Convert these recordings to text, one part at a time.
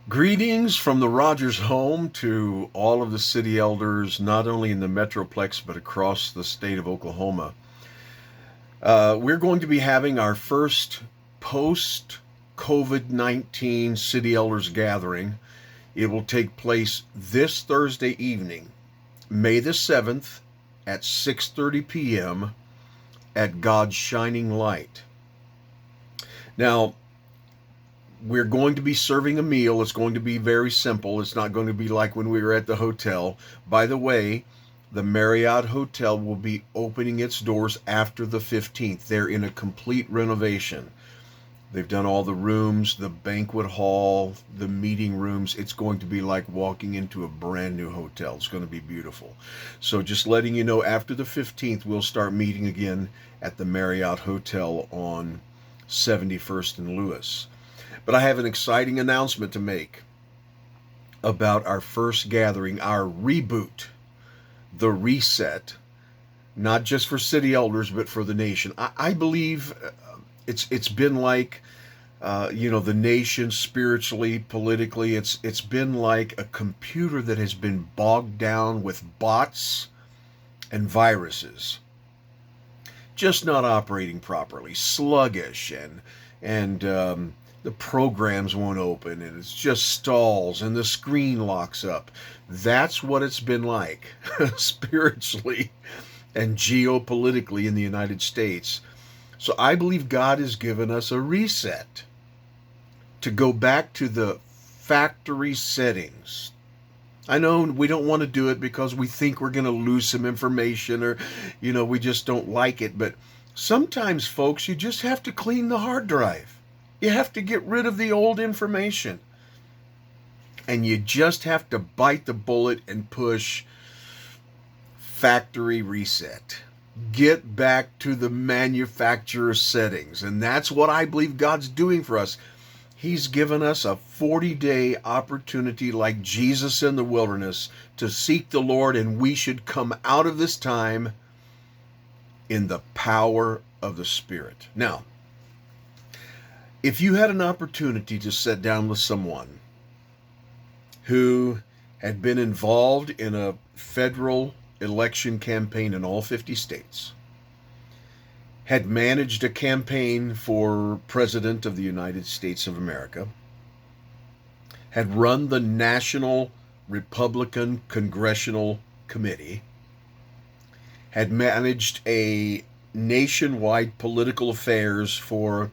Greetings from the Rogers home to all of the city elders, not only in the Metroplex but across the state of Oklahoma. We're going to be having our first post COVID-19 city elders gathering. It will take place this Thursday evening, May the 7th at 6:30 p.m. at God's Shining Light. Now, we're going to be serving a meal. It's going to be very simple. It's not going to be like when we were at the hotel. By the way, the Marriott Hotel will be opening its doors after the 15th. They're in a complete renovation. They've done all the rooms, the banquet hall, the meeting rooms. It's going to be like walking into a brand new hotel. It's going to be beautiful. So just letting you know, after the 15th, we'll start meeting again at the Marriott Hotel on 71st and Lewis. But I have an exciting announcement to make about our first gathering, our reboot, the reset, not just for city elders, but for the nation. I believe it's been like, the nation spiritually, politically, it's been like a computer that has been bogged down with bots and viruses, just not operating properly, sluggish, and the programs won't open, and it's just stalls, and the screen locks up. That's what it's been like spiritually and geopolitically in the United States. So I believe God has given us a reset to go back to the factory settings. I know we don't want to do it because we think we're going to lose some information, or, we just don't like it. But sometimes, folks, you just have to clean the hard drive. You have to get rid of the old information. And you just have to bite the bullet and push factory reset. Get back to the manufacturer settings. And that's what I believe God's doing for us. He's given us a 40-day opportunity, like Jesus in the wilderness, to seek the Lord, and we should come out of this time in the power of the Spirit. Now, if you had an opportunity to sit down with someone who had been involved in a federal election campaign in all 50 states, had managed a campaign for President of the United States of America, had run the National Republican Congressional Committee, had managed a nationwide political affairs for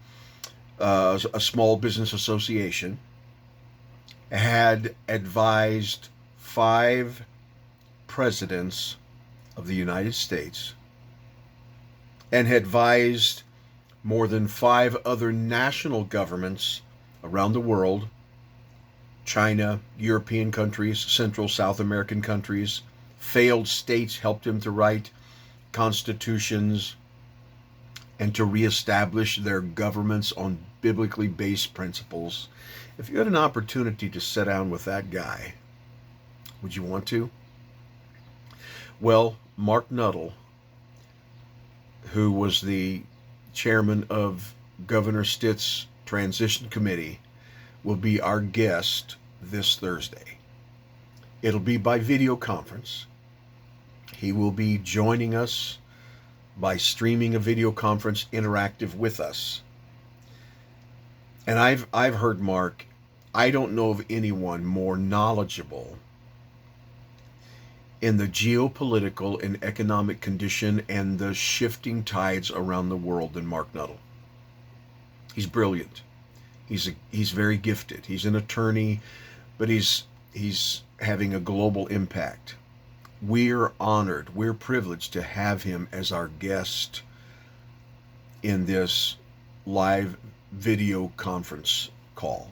a small business association, had advised 5 presidents of the United States, and had advised more than 5 other national governments around the world: China, European countries, Central, South American countries. Failed states helped him to write constitutions and to reestablish their governments on biblically based principles. If you had an opportunity to sit down with that guy, would you want to? Well, Mark Nuttall, who was the chairman of Governor Stitt's Transition Committee, will be our guest this Thursday. It'll be by video conference. He will be joining us by streaming a video conference interactive with us. And I've heard Mark. I don't know of anyone more knowledgeable in the geopolitical and economic condition and the shifting tides around the world than Mark Nuttall. He's brilliant. He's very gifted. He's an attorney, but he's having a global impact. We're honored, we're privileged to have him as our guest in this live video conference call.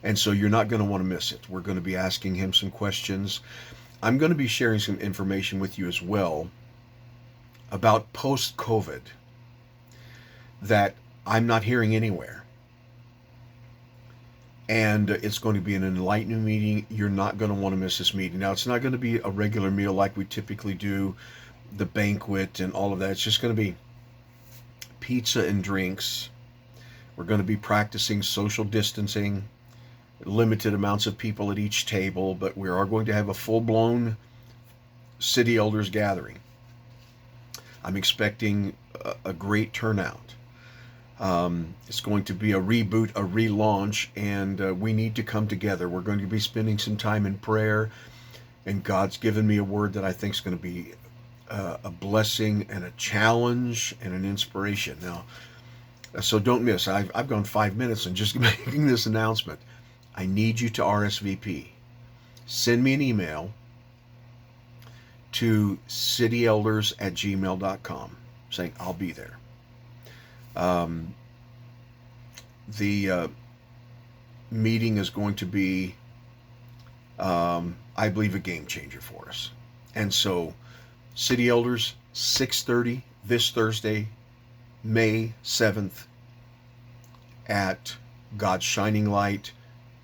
And so you're not going to want to miss it. We're going to be asking him some questions. I'm going to be sharing some information with you as well about post-COVID that I'm not hearing anywhere. And it's going to be an enlightening meeting. You're not going to want to miss this meeting. Now, it's not going to be a regular meal like we typically do, the banquet and all of that. It's just going to be pizza and drinks. We're going to be practicing social distancing. limited amounts of people at each table, but we are going to have a full-blown city elders gathering. I'm expecting a great turnout. It's going to be a reboot, a relaunch, and we need to come together. We're going to be spending some time in prayer, and God's given me a word that I think is going to be a blessing and a challenge and an inspiration. Now, so don't miss. I've gone 5 minutes and just making this announcement. I need you to RSVP. Send me an email to cityelders@gmail.com saying I'll be there. The meeting is going to be, I believe, a game changer for us. And so, City Elders, 6:30 this Thursday, May 7th, at God's Shining Light.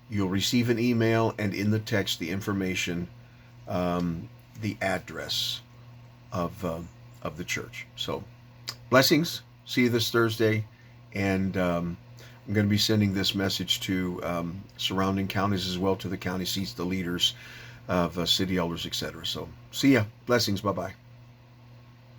You'll receive an email, and in the text, the information, the address of the church. So, blessings. See you this Thursday, and I'm going to be sending this message to surrounding counties as well, to the county seats, the leaders of city elders, etc. So, see ya. Blessings. Bye-bye.